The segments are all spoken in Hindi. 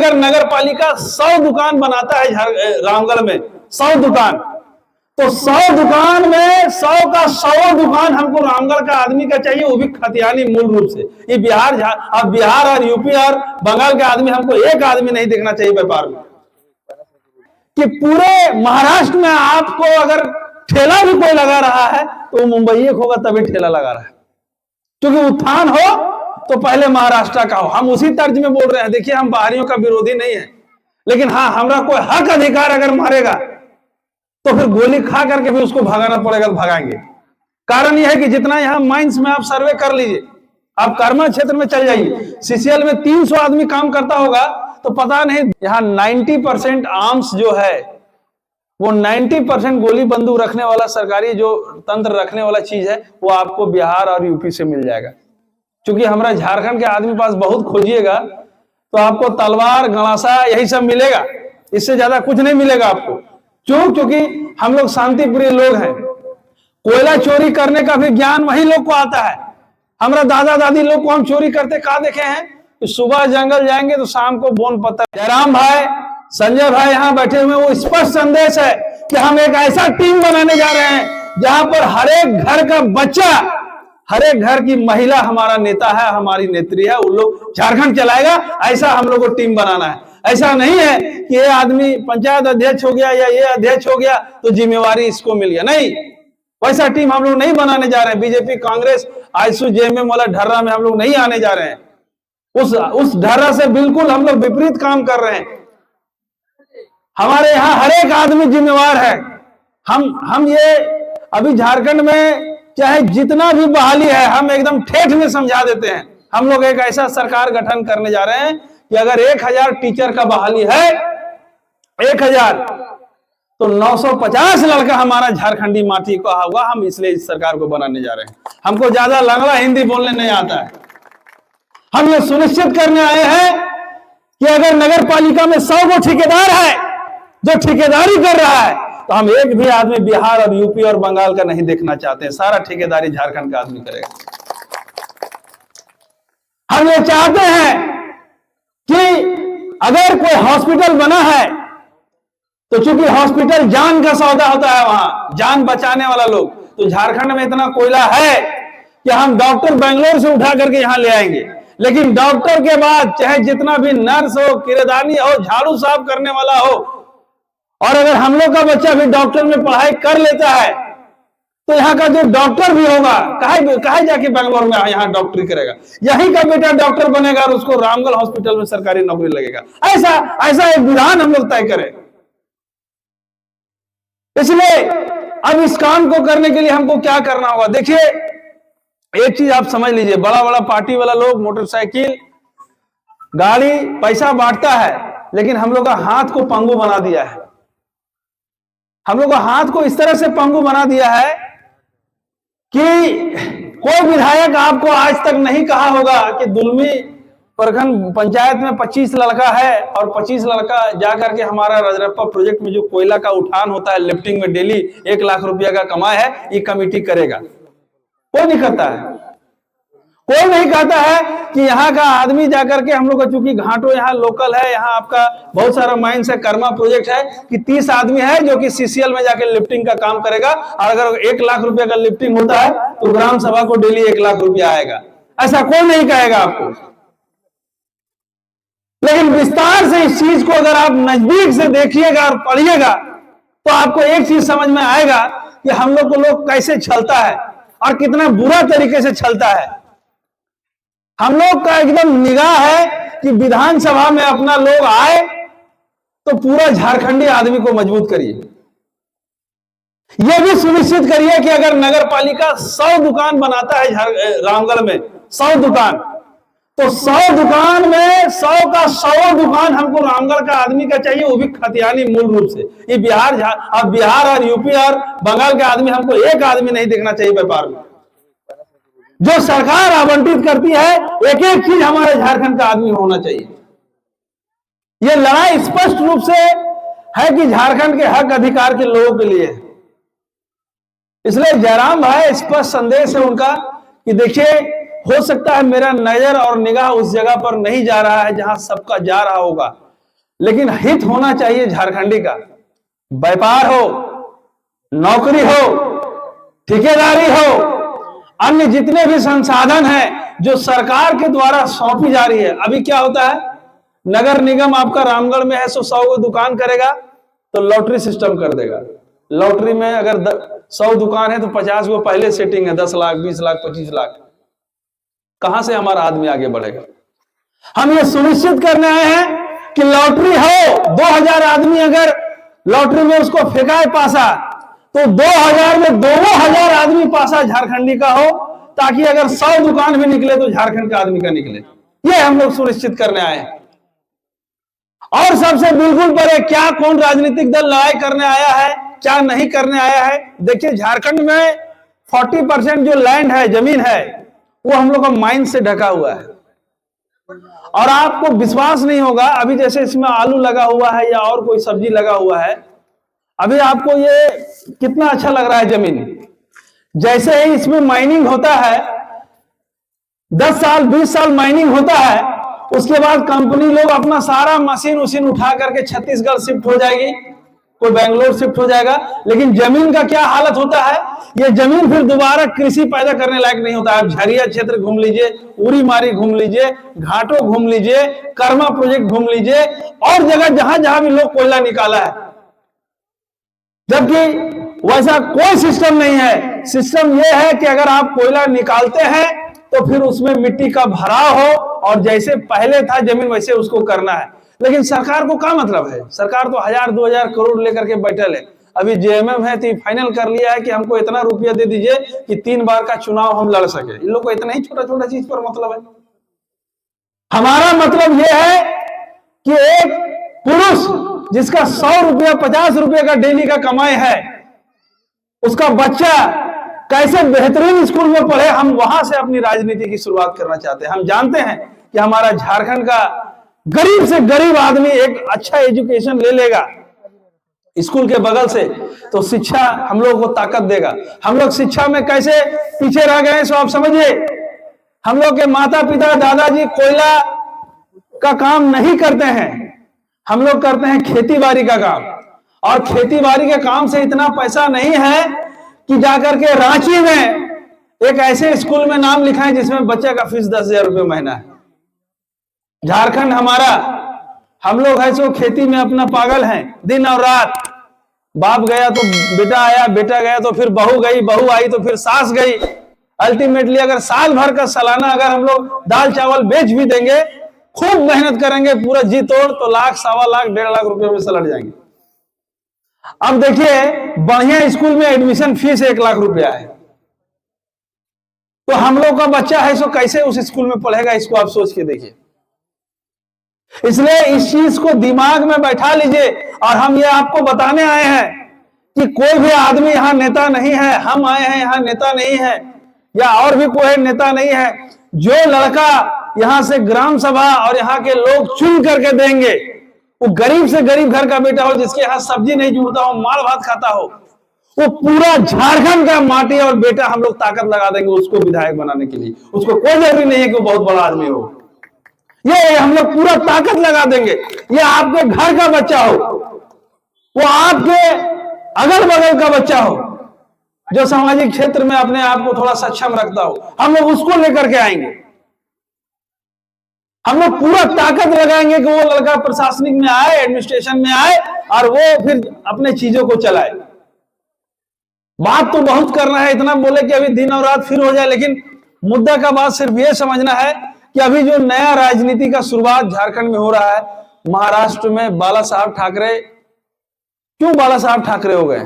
अगर नगर पालिका 100 दुकान बनाता है रामगढ़ में 100 दुकान, तो 100 दुकान में 100 का 100 दुकान हमको रामगढ़ का आदमी का चाहिए, वो भी खतियानी मूल रूप से। ये बिहार और यूपी और बंगाल के आदमी, हमको एक आदमी नहीं देखना चाहिए व्यापार में। कि पूरे महाराष्ट्र में आपको अगर ठेला भी कोई लगा रहा है तो मुंबई होगा तभी ठेला लगा रहा है, क्योंकि उत्थान हो तो पहले महाराष्ट्र का हो। हम उसी तर्ज में बोल रहे हैं। देखिए, हम बाहरियों का विरोधी नहीं है, लेकिन हाँ, हमरा कोई हक अधिकार अगर मारेगा तो फिर गोली खा करके भी उसको भगाना पड़ेगा, तो भगाएंगे। कारण यह है कि जितना यहाँ माइंस में आप सर्वे कर लीजिए, आप कर्मा क्षेत्र में चल जाइए, सीसीएल में 300 आदमी काम करता होगा, तो पता नहीं यहाँ 90% आर्म्स जो है वो 90% गोली बंदूक रखने वाला सरकारी जो तंत्र रखने वाला चीज है वो आपको बिहार और यूपी से मिल जाएगा। क्योंकि हमारा झारखंड के आदमी पास बहुत खोजिएगा तो आपको तलवार गणासा यही सब मिलेगा, इससे ज्यादा कुछ नहीं मिलेगा आपको। क्योंकि हम लोग शांति प्रिय लोग हैं। कोयला चोरी करने का भी ज्ञान वही लोग को आता है। हमारा दादा दादी लोग को हम चोरी करते कहा देखे हैं कि सुबह जंगल जाएंगे तो शाम को बोन पत्थर। जयराम भाई, संजय भाई यहाँ बैठे हुए, वो स्पष्ट संदेश है कि हम एक ऐसा टीम बनाने जा रहे हैं जहां पर हर एक घर का बच्चा, हर एक घर की महिला हमारा नेता है, हमारी नेत्री है, उन लोग झारखंड चलाएगा। ऐसा हम लोग को टीम बनाना है। ऐसा नहीं है कि ये आदमी पंचायत अध्यक्ष हो गया या ये अध्यक्ष हो गया तो जिम्मेवारी इसको मिल गया, नहीं। वैसा टीम हम लोग नहीं बनाने जा रहे हैं। बीजेपी, कांग्रेस, आईसू, जेएमएम वाला ढर्रा में हम लोग नहीं आने जा रहे हैं। उस ढर्रा से बिल्कुल हम लोग विपरीत काम कर रहे हैं। हमारे यहाँ हर एक आदमी जिम्मेवार है। हम ये अभी झारखंड में चाहे जितना भी बहाली है, हम एकदम ठेठ में समझा देते हैं। हम लोग एक ऐसा सरकार गठन करने जा रहे हैं कि अगर 1000 टीचर का बहाली है, 1000, तो 950 लड़का हमारा झारखंडी माटी का होगा। हम इसलिए इस सरकार को बनाने जा रहे हैं। हमको ज्यादा लंगड़ा हिंदी बोलने नहीं आता है। हम ये सुनिश्चित करने आए हैं कि अगर नगर पालिका में 100 गो ठेकेदार है जो ठेकेदारी कर रहा है, तो हम एक भी आदमी बिहार और यूपी और बंगाल का नहीं देखना चाहते हैं। सारा ठेकेदारी झारखंड का आदमी करेगा। हम ये चाहते हैं कि अगर कोई हॉस्पिटल बना है तो चूंकि हॉस्पिटल जान का सौदा होता है, वहां जान बचाने वाला लोग, तो झारखंड में इतना कोयला है कि हम डॉक्टर बेंगलोर से उठा करके यहां ले आएंगे। लेकिन डॉक्टर के बाद चाहे जितना भी नर्स हो, किरादानी हो, झाड़ू साफ करने वाला हो, और अगर हम लोग का बच्चा भी डॉक्टर में पढ़ाई कर लेता है तो यहाँ का जो डॉक्टर भी होगा, कहे जाके बेंगलोर में यहाँ डॉक्टरी करेगा, यहीं का बेटा डॉक्टर बनेगा और उसको रामगढ़ हॉस्पिटल में सरकारी नौकरी लगेगा। ऐसा एक विधान हम लोग तय करें। इसलिए अब इस काम को करने के लिए हमको क्या करना होगा? देखिए, एक चीज आप समझ लीजिए, बड़ा बड़ा पार्टी वाला लोग मोटरसाइकिल, गाड़ी, पैसा बांटता है, लेकिन हम लोग का हाथ को पंगु बना दिया है। हम लोग का हाथ को इस तरह से पंगु बना दिया है कि कोई विधायक आपको आज तक नहीं कहा होगा कि दुलमी प्रखंड पंचायत में 25 लड़का है और 25 लड़का जाकर के हमारा रजरप्पा प्रोजेक्ट में जो कोयला का उठान होता है, लिफ्टिंग में डेली 1 लाख रुपया का कमाई है, ये कमेटी करेगा। कोई नहीं करता है। कोई नहीं कहता है कि यहाँ का आदमी जाकर के, हम लोग का चूंकि घाटो यहाँ लोकल है, यहाँ आपका बहुत सारा माइंस है, कर्मा प्रोजेक्ट है, कि 30 आदमी है जो कि सीसीएल में जाकर लिफ्टिंग का काम करेगा। और अगर 1 लाख रुपया का लिफ्टिंग होता है तो ग्राम सभा को डेली 1 लाख रुपया आएगा। ऐसा कोई नहीं कहेगा आपको। लेकिन विस्तार से इस चीज को अगर आप नजदीक से देखिएगा और पढ़िएगा तो आपको एक चीज समझ में आएगा कि हम लोग को लोग कैसे छलता है और कितना बुरा तरीके से छलता है। हम लोग का एकदम निगाह है कि विधानसभा में अपना लोग आए तो पूरा झारखंडी आदमी को मजबूत करिए। यह भी सुनिश्चित करिए कि अगर नगर पालिका 100 दुकान बनाता है रामगढ़ में, 100 दुकान, तो 100 दुकान में 100 का 100 दुकान हमको रामगढ़ का आदमी का चाहिए, वो भी खतियानी मूल रूप से। ये बिहार और यूपी और बंगाल के आदमी, हमको एक आदमी नहीं देखना चाहिए व्यापार में। जो सरकार आवंटित करती है, एक एक चीज हमारे झारखंड का आदमी होना चाहिए। यह लड़ाई स्पष्ट रूप से है कि झारखंड के हक अधिकार के लोगों के लिए। इसलिए जयराम भाई, स्पष्ट संदेश है उनका कि देखिए, हो सकता है मेरा नजर और निगाह उस जगह पर नहीं जा रहा है जहां सबका जा रहा होगा, लेकिन हित होना चाहिए झारखंडी का। व्यापार हो, नौकरी हो, ठेकेदारी हो, अन्य जितने भी संसाधन हैं जो सरकार के द्वारा सौंपी जा रही है। अभी क्या होता है, नगर निगम आपका रामगढ़ में है, 100 को दुकान करेगा तो लॉटरी सिस्टम कर देगा। लॉटरी में अगर 100 दुकान है तो 50 को पहले सेटिंग है, 10 लाख, 20 लाख, 25 लाख। कहां से हमारा आदमी आगे बढ़ेगा? हम ये सुनिश्चित करने आए हैं कि लॉटरी हो, 2000 आदमी अगर लॉटरी में उसको फेंकाए पासा, तो 2000 में 2000 आदमी पासा झारखंडी का हो, ताकि अगर 100 दुकान भी निकले तो झारखंड का आदमी का निकले। ये हम लोग सुनिश्चित करने आए हैं। और सबसे बिल्कुल बड़े, क्या कौन राजनीतिक दल लड़ाई करने आया है, क्या नहीं करने आया है? देखिए, झारखंड में 40% जो लैंड है, जमीन है, वो हम लोग का माइन से ढका हुआ है। और आपको विश्वास नहीं होगा, अभी जैसे इसमें आलू लगा हुआ है या और कोई सब्जी लगा हुआ है, अभी आपको ये कितना अच्छा लग रहा है जमीन। जैसे ही इसमें माइनिंग होता है, 10 साल 20 साल माइनिंग होता है, उसके बाद कंपनी लोग अपना सारा मशीन उठा करके छत्तीसगढ़ शिफ्ट हो जाएगी, कोई बेंगलोर शिफ्ट हो जाएगा। लेकिन जमीन का क्या हालत होता है, ये जमीन फिर दोबारा कृषि पैदा करने लायक नहीं होता है। आप झरिया क्षेत्र घूम लीजिए, उरी मारी घूम लीजिए, घाटों घूम लीजिए, कर्मा प्रोजेक्ट घूम लीजिए, और जगह जहां जहां भी लोग कोयला निकाला है, जबकि वैसा कोई सिस्टम नहीं है। सिस्टम यह है कि अगर आप कोयला निकालते हैं तो फिर उसमें मिट्टी का भराव हो, और जैसे पहले था जमीन वैसे उसको करना है। लेकिन सरकार को क्या मतलब है? सरकार तो 1000-2000 करोड़ लेकर के बैठल है। अभी जेएमएम है तो फाइनल कर लिया है कि हमको इतना रुपया दे दीजिए कि 3 बार का चुनाव हम लड़ सके। इन लोग को इतना ही छोटा छोटा चीज पर मतलब है। हमारा मतलब यह है कि एक पुरुष जिसका 100 रुपया 50 रुपये का डेली का कमाई है, उसका बच्चा कैसे बेहतरीन स्कूल में पढ़े, हम वहां से अपनी राजनीति की शुरुआत करना चाहते हैं। हम जानते हैं कि हमारा झारखंड का गरीब से गरीब आदमी एक अच्छा एजुकेशन ले लेगा स्कूल के बगल से, तो शिक्षा हम लोग को ताकत देगा। हम लोग शिक्षा में कैसे पीछे रह गए सो आप समझिए। हम लोग के माता पिता दादाजी कोयला का काम नहीं करते हैं, हम लोग करते हैं खेती बाड़ी का काम। और खेती बाड़ी के काम से इतना पैसा नहीं है कि जाकर के रांची में एक ऐसे स्कूल में नाम लिखा है जिसमें बच्चे का फीस 10,000 रुपये महीना है। झारखंड हमारा, हम लोग है सो खेती में अपना पागल हैं, दिन और रात। बाप गया तो बेटा आया, बेटा गया तो फिर बहू गई, बहू आई तो फिर सास गई। अल्टीमेटली अगर साल भर का सालाना अगर हम लोग दाल चावल बेच भी देंगे, खूब मेहनत करेंगे पूरा जी तोड़, तो लाख, 1.25 लाख, 1.5 लाख रुपए में सलट जाएंगे। अब देखिए, बढ़िया स्कूल में एडमिशन फीस 1 लाख रुपया है, तो हम लोग का बच्चा है सो कैसे उस स्कूल में पढ़ेगा? इसको आप सोच के देखिए। इसलिए इस चीज को दिमाग में बैठा लीजिए। और हम ये आपको बताने आए हैं कि कोई भी आदमी यहाँ नेता नहीं है। हम आए हैं यहाँ नेता नहीं है, या और भी कोई नेता नहीं है। जो लड़का यहाँ से ग्राम सभा और यहाँ के लोग चुन करके देंगे, वो गरीब से गरीब घर का बेटा हो, जिसके यहाँ सब्जी नहीं जुड़ता हो, माल भात खाता हो, वो पूरा झारखंड का माटी और बेटा हम लोग ताकत लगा देंगे उसको विधायक बनाने के लिए। उसको कोई जरूरी नहीं है कि वो बहुत बड़ा आदमी हो, ये हम लोग पूरा ताकत लगा देंगे। ये आपके घर का बच्चा हो, वो आपके अगल बगल का बच्चा हो, जो सामाजिक क्षेत्र में अपने आप को थोड़ा सक्षम रखता हो, हम लोग उसको लेकर के आएंगे। हम लोग पूरा ताकत लगाएंगे कि वो लड़का प्रशासनिक में आए, एडमिनिस्ट्रेशन में आए, और वो फिर अपने चीजों को चलाए। बात तो बहुत करना है, इतना बोले कि अभी दिन और रात फिर हो जाए, लेकिन मुद्दा का बात सिर्फ ये समझना है कि अभी जो नया राजनीति का शुरुआत झारखंड में हो रहा है, महाराष्ट्र में बाला साहब ठाकरे, क्यों बाला साहब ठाकरे हो गए?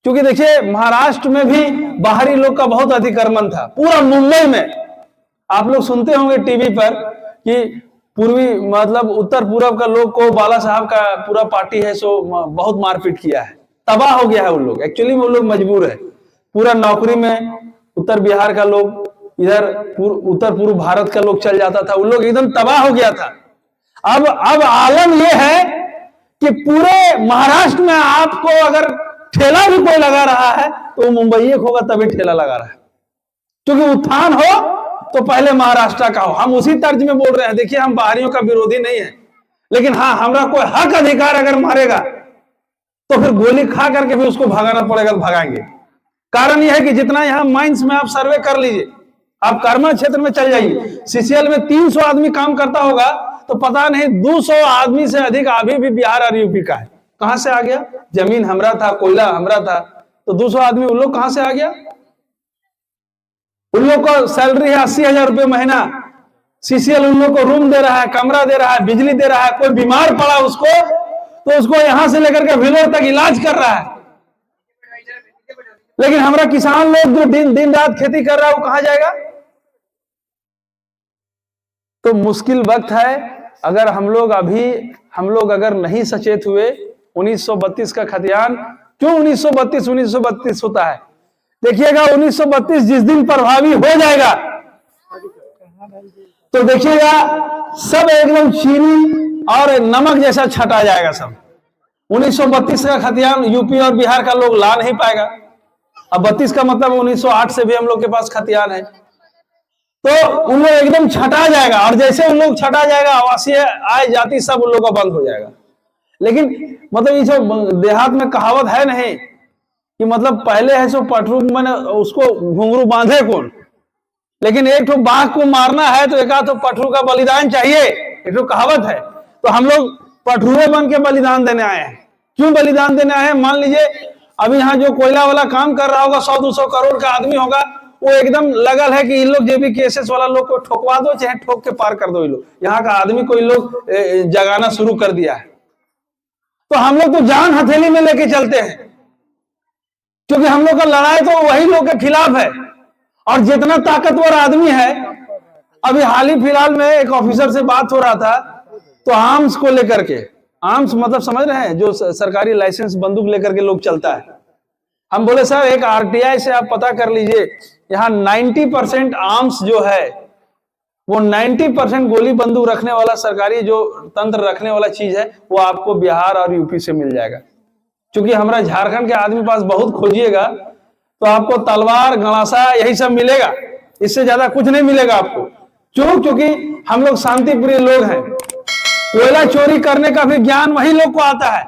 क्योंकि देखिए, महाराष्ट्र में भी बाहरी लोग का बहुत अतिक्रमण था। पूरा मुंबई में आप लोग सुनते होंगे टीवी पर कि पूर्वी मतलब उत्तर पूर्व का लोग को बाला साहब का पूरा पार्टी है सो बहुत मारपीट किया है, तबाह हो गया है उन लोग। एक्चुअली में वो लोग मजबूर है। पूरा नौकरी में उत्तर बिहार का लोग, इधर उत्तर पूर्व भारत का लोग चल जाता था, उन लोग एकदम तबाह हो गया था। अब आलम यह है कि पूरे महाराष्ट्र में आपको अगर ठेला भी कोई लगा रहा है तो मुंबई होगा तभी ठेला लगा रहा है, क्योंकि उत्थान हो तो पहले महाराष्ट्र का हो। हम उसी तर्ज में बोल रहे हैं। देखिए, हम बाहरियों का विरोधी नहीं है, लेकिन हाँ, हमरा कोई हक अधिकार अगर मारेगा तो फिर गोली खा करके भी उसको भगाना पड़ेगा, तो भगाएंगे। कारण यह है कि जितना यहां माइंस में आप सर्वे कर लीजिए, आप कर्मा क्षेत्र में चल जाइए, सीसीएल में 300 आदमी काम करता होगा, तो पता नहीं 200 आदमी से अधिक अभी भी बिहार और यूपी का है। कहां से आ गया? जमीन हमरा था, कोयला हमरा था, तो 200 आदमी उन लोग कहां से आ गया? उन लोग को सैलरी है 80,000 रुपये महीना, सीसीएल उन लोग को रूम दे रहा है, कमरा दे रहा है, बिजली दे रहा है। कोई बीमार पड़ा उसको तो उसको यहां से लेकर के वेलोर तक इलाज कर रहा है। लेकिन हमारा किसान लोग जो दिन रात खेती कर रहा है, वो कहां जाएगा? तो मुश्किल वक्त है। अगर हम लोग अगर नहीं सचेत हुए, 1932 का खतियान क्यों 1932 होता है? देखिएगा 1932 जिस दिन प्रभावी हो जाएगा तो देखिएगा सब एकदम चीनी और नमक जैसा छटा जाएगा सब। 1932 का खतियान यूपी और बिहार का लोग ला नहीं पाएगा। अब 32 का मतलब 1908 से भी हम लोग के पास खतियान है, तो उन लोग एकदम छटा जाएगा। और जैसे उन लोग छटा जाएगा, आवासीय आय जाति सब उन लोग का बंद हो जाएगा। लेकिन मतलब ये जो देहात में कहावत है नहीं कि मतलब पहले है सो पटरू मैंने उसको घुंघरू बांधे कौन, लेकिन एक तो बाघ को मारना है तो एक आध तो पटरू का बलिदान चाहिए, एक तो कहावत है। तो हम लोग पटरुए बन के बलिदान देने आए हैं। क्यों बलिदान देने आए हैं? मान लीजिए अभी यहाँ जो कोयला वाला काम कर रहा होगा, 100-200 करोड़ का आदमी होगा, वो एकदम लगल है कि इन लोग जेबी केसेस वाला लोग को ठोकवा दो, चाहे ठोक के पार कर दो। इन लोग यहाँ का आदमी को इन लोग जगाना शुरू कर दिया है। तो हम लोग तो जान हथेली में लेके चलते हैं, क्योंकि हम लोग का लड़ाई तो वही लोग के खिलाफ है। और जितना ताकतवर आदमी है, अभी हाल ही फिलहाल में एक ऑफिसर से बात हो रहा था, तो आर्म्स को लेकर के, आर्म्स मतलब समझ रहे हैं, जो सरकारी लाइसेंस बंदूक लेकर के लोग चलता है। हम बोले सर एक आरटीआई से आप पता कर लीजिए, यहाँ 90% आर्म्स जो है वो 90% गोली बंदूक रखने वाला सरकारी जो तंत्र रखने वाला चीज है वो आपको बिहार और यूपी से मिल जाएगा। क्योंकि हमारा झारखंड के आदमी पास बहुत खोजिएगा तो आपको तलवार गणासा यही सब मिलेगा, इससे ज्यादा कुछ नहीं मिलेगा आपको। क्यों? क्योंकि हम लोग शांति प्रिय लोग हैं। कोयला चोरी करने का भी ज्ञान वही लोग को आता है।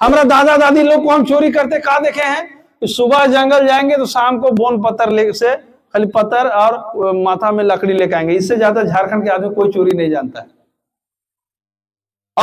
हमारा दादा दादी लोग को हम चोरी करते कहा देखे हैं कि सुबह जंगल जाएंगे तो शाम को बोन पत्थर से खाली पत्थर और माथा में लकड़ी लेके आएंगे। इससे ज्यादा झारखंड के आदमी कोई चोरी नहीं जानता है।